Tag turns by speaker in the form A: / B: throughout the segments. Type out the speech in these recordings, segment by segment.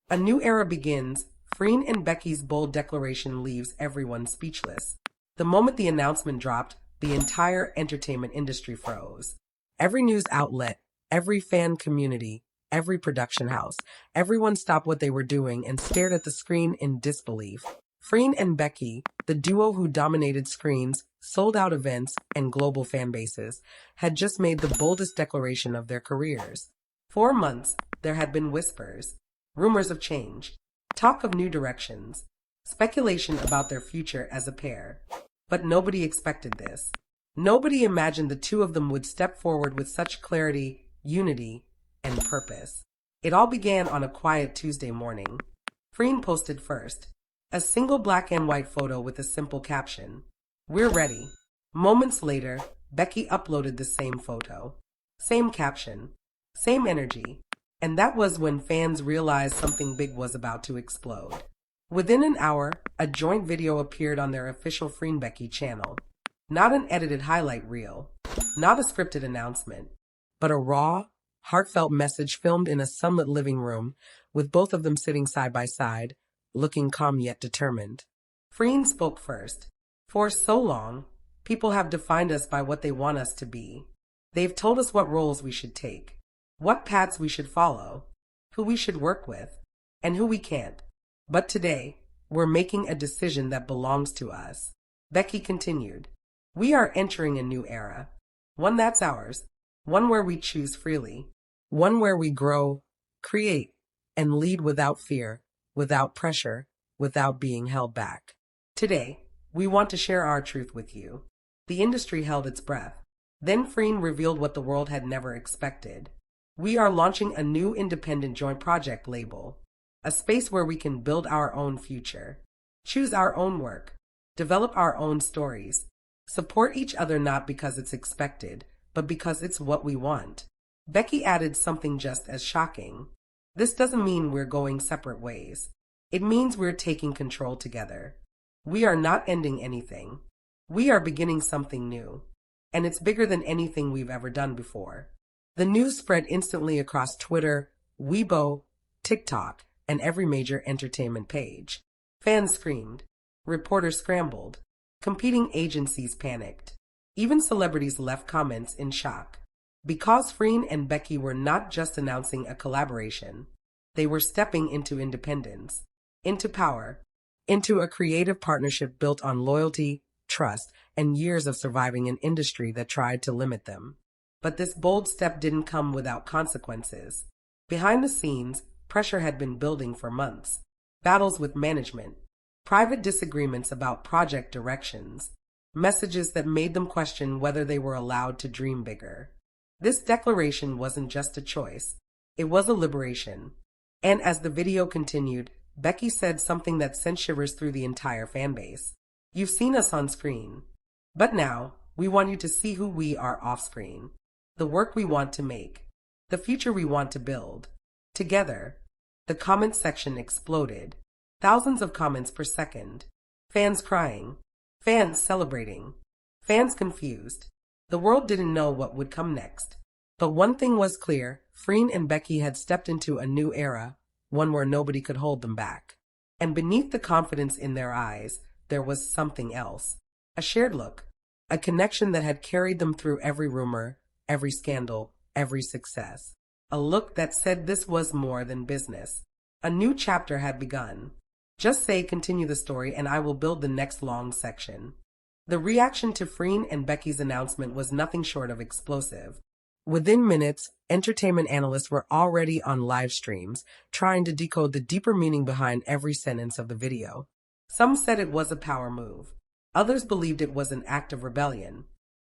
A: A new era begins. Freen and Becky's bold declaration leaves everyone speechless. The moment the announcement dropped, the entire entertainment industry froze. Every news outlet, every fan community, every production house, everyone stopped what they were doing and stared at the screen in disbelief. Freen and Becky, the duo who dominated screens, sold out events, and global fan bases, had just made the boldest declaration of their careers. For months, there had been whispers, rumors of change, talk of new directions, speculation about their future as a pair. But nobody expected this. Nobody imagined the two of them would step forward with such clarity, unity, and purpose. It all began on a quiet Tuesday morning. Freen posted first, a single black and white photo with a simple caption, "We're ready." Moments later, Becky uploaded the same photo. Same caption, same energy. And that was when fans realized something big was about to explode. Within an hour, a joint video appeared on their official Freen Becky channel. Not an edited highlight reel, not a scripted announcement, but a raw, heartfelt message filmed in a sunlit living room with both of them sitting side by side, looking calm yet determined. Freen spoke first. "For so long, people have defined us by what they want us to be. They've told us what roles we should take, what paths we should follow, who we should work with, and who we can't. But today, we're making a decision that belongs to us." Becky continued, "We are entering a new era, one that's ours, one where we choose freely, one where we grow, create, and lead without fear, without pressure, without being held back. Today, we want to share our truth with you." The industry held its breath. Then Freen revealed what the world had never expected. "We are launching a new independent joint project label, a space where we can build our own future, choose our own work, develop our own stories, support each other not because it's expected, but because it's what we want." Becky added something just as shocking. "This doesn't mean we're going separate ways. It means we're taking control together. We are not ending anything. We are beginning something new. And it's bigger than anything we've ever done before." The news spread instantly across Twitter, Weibo, TikTok, and every major entertainment page. Fans screamed. Reporters scrambled. Competing agencies panicked. Even celebrities left comments in shock. Because Freen and Becky were not just announcing a collaboration, they were stepping into independence, into power, into a creative partnership built on loyalty, trust, and years of surviving an industry that tried to limit them. But this bold step didn't come without consequences. Behind the scenes, pressure had been building for months. Battles with management, private disagreements about project directions, messages that made them question whether they were allowed to dream bigger. This declaration wasn't just a choice, it was a liberation. And as the video continued, Becky said something that sent shivers through the entire fanbase. "You've seen us on screen, but now we want you to see who we are off screen, the work we want to make, the future we want to build, together." The comment section exploded. Thousands of comments per second. Fans crying, fans celebrating, fans confused. The world didn't know what would come next. But one thing was clear, Freen and Becky had stepped into a new era, one where nobody could hold them back. And beneath the confidence in their eyes, there was something else. A shared look, a connection that had carried them through every rumor, every scandal, every success. A look that said this was more than business. A new chapter had begun. Just say continue the story and I will build the next long section. The reaction to Freen and Becky's announcement was nothing short of explosive. Within minutes, entertainment analysts were already on live streams, trying to decode the deeper meaning behind every sentence of the video. Some said it was a power move. Others believed it was an act of rebellion.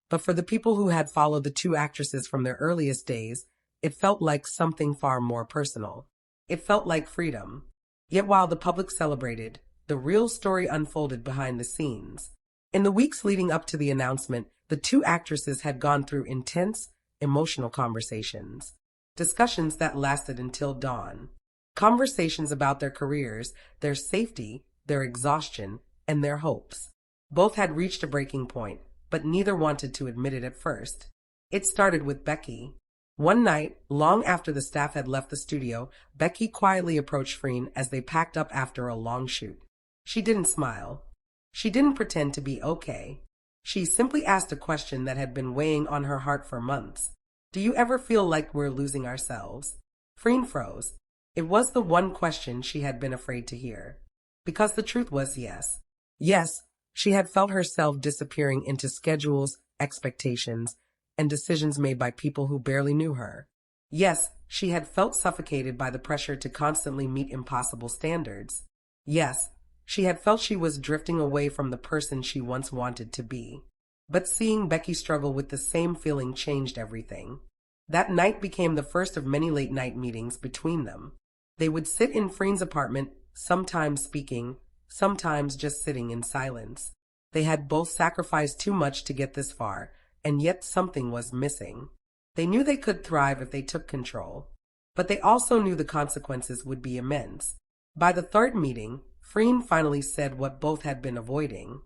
A: But for the people who had followed the two actresses from their earliest days, it felt like something far more personal. It felt like freedom. Yet while the public celebrated, the real story unfolded behind the scenes. In the weeks leading up to the announcement, the two actresses had gone through intense, emotional conversations. Discussions that lasted until dawn. Conversations about their careers, their safety, their exhaustion, and their hopes. Both had reached a breaking point, but neither wanted to admit it at first. It started with Becky. One night, long after the staff had left the studio, Becky quietly approached Freen as they packed up after a long shoot. She didn't smile. She didn't pretend to be okay. She simply asked a question that had been weighing on her heart for months. Do you ever feel like we're losing ourselves? Freen froze. It was the one question she had been afraid to hear. Because the truth was yes. Yes, she had felt herself disappearing into schedules, expectations, and decisions made by people who barely knew her. Yes, she had felt suffocated by the pressure to constantly meet impossible standards. Yes, she had felt she was drifting away from the person she once wanted to be. But seeing Becky struggle with the same feeling changed everything. That night became the first of many late-night meetings between them. They would sit in Freen's apartment, sometimes speaking, sometimes just sitting in silence. They had both sacrificed too much to get this far, and yet something was missing. They knew they could thrive if they took control, but they also knew the consequences would be immense. By the third meeting, Freen finally said what both had been avoiding.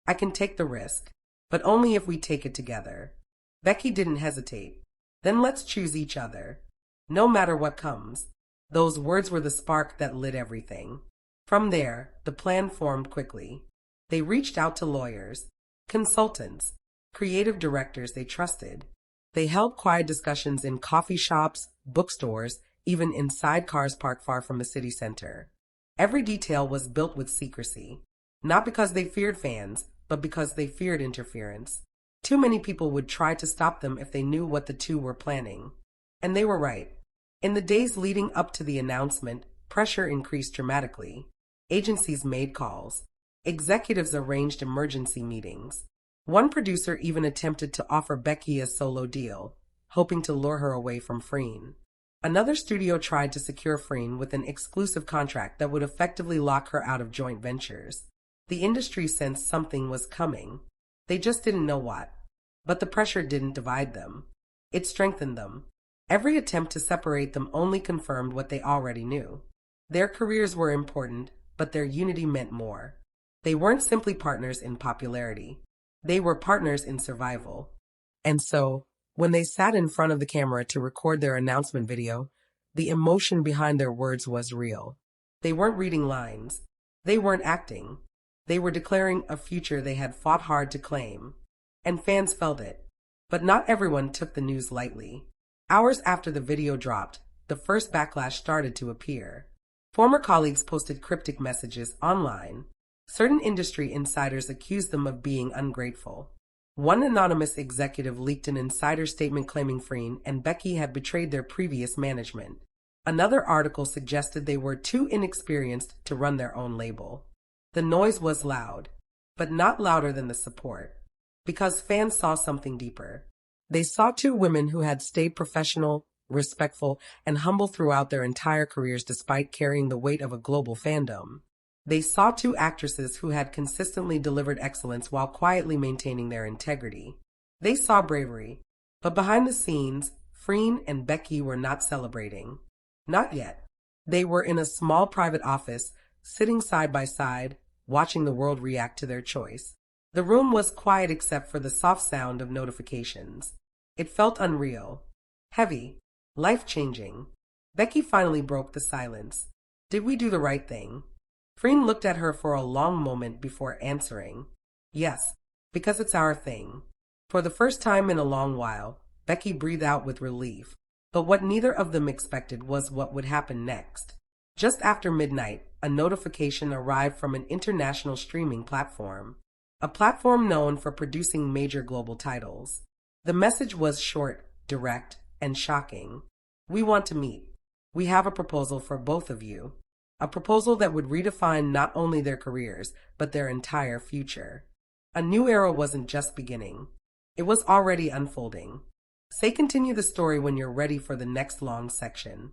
A: I can take the risk, but only if we take it together. Becky didn't hesitate. Then let's choose each other. No matter what comes. Those words were the spark that lit everything. From there, the plan formed quickly. They reached out to lawyers, consultants, creative directors they trusted. They held quiet discussions in coffee shops, bookstores, even in sidecars parked far from the city center. Every detail was built with secrecy, not because they feared fans, but because they feared interference. Too many people would try to stop them if they knew what the two were planning. And they were right. In the days leading up to the announcement, pressure increased dramatically. Agencies made calls. Executives arranged emergency meetings. One producer even attempted to offer Becky a solo deal, hoping to lure her away from Freen. Another studio tried to secure Freen with an exclusive contract that would effectively lock her out of joint ventures. The industry sensed something was coming. They just didn't know what. But the pressure didn't divide them. It strengthened them. Every attempt to separate them only confirmed what they already knew. Their careers were important, but their unity meant more. They weren't simply partners in popularity. They were partners in survival. And so, when they sat in front of the camera to record their announcement video, the emotion behind their words was real. They weren't reading lines. They weren't acting. They were declaring a future they had fought hard to claim. And fans felt it. But not everyone took the news lightly. Hours after the video dropped, the first backlash started to appear. Former colleagues posted cryptic messages online. Certain industry insiders accused them of being ungrateful. One anonymous executive leaked an insider statement claiming Freen and Becky had betrayed their previous management. Another article suggested they were too inexperienced to run their own label. The noise was loud, but not louder than the support, because fans saw something deeper. They saw two women who had stayed professional, respectful, and humble throughout their entire careers despite carrying the weight of a global fandom. They saw two actresses who had consistently delivered excellence while quietly maintaining their integrity. They saw bravery, but behind the scenes, Freen and Becky were not celebrating. Not yet. They were in a small private office, sitting side by side, watching the world react to their choice. The room was quiet except for the soft sound of notifications. It felt unreal, heavy, life-changing. Becky finally broke the silence. Did we do the right thing? Freen looked at her for a long moment before answering. Yes, because it's our thing. For the first time in a long while, Becky breathed out with relief. But what neither of them expected was what would happen next. Just after midnight, a notification arrived from an international streaming platform. A platform known for producing major global titles. The message was short, direct, and shocking. We want to meet. We have a proposal for both of you. A proposal that would redefine not only their careers, but their entire future. A new era wasn't just beginning. It was already unfolding. Say continue the story when you're ready for the next long section.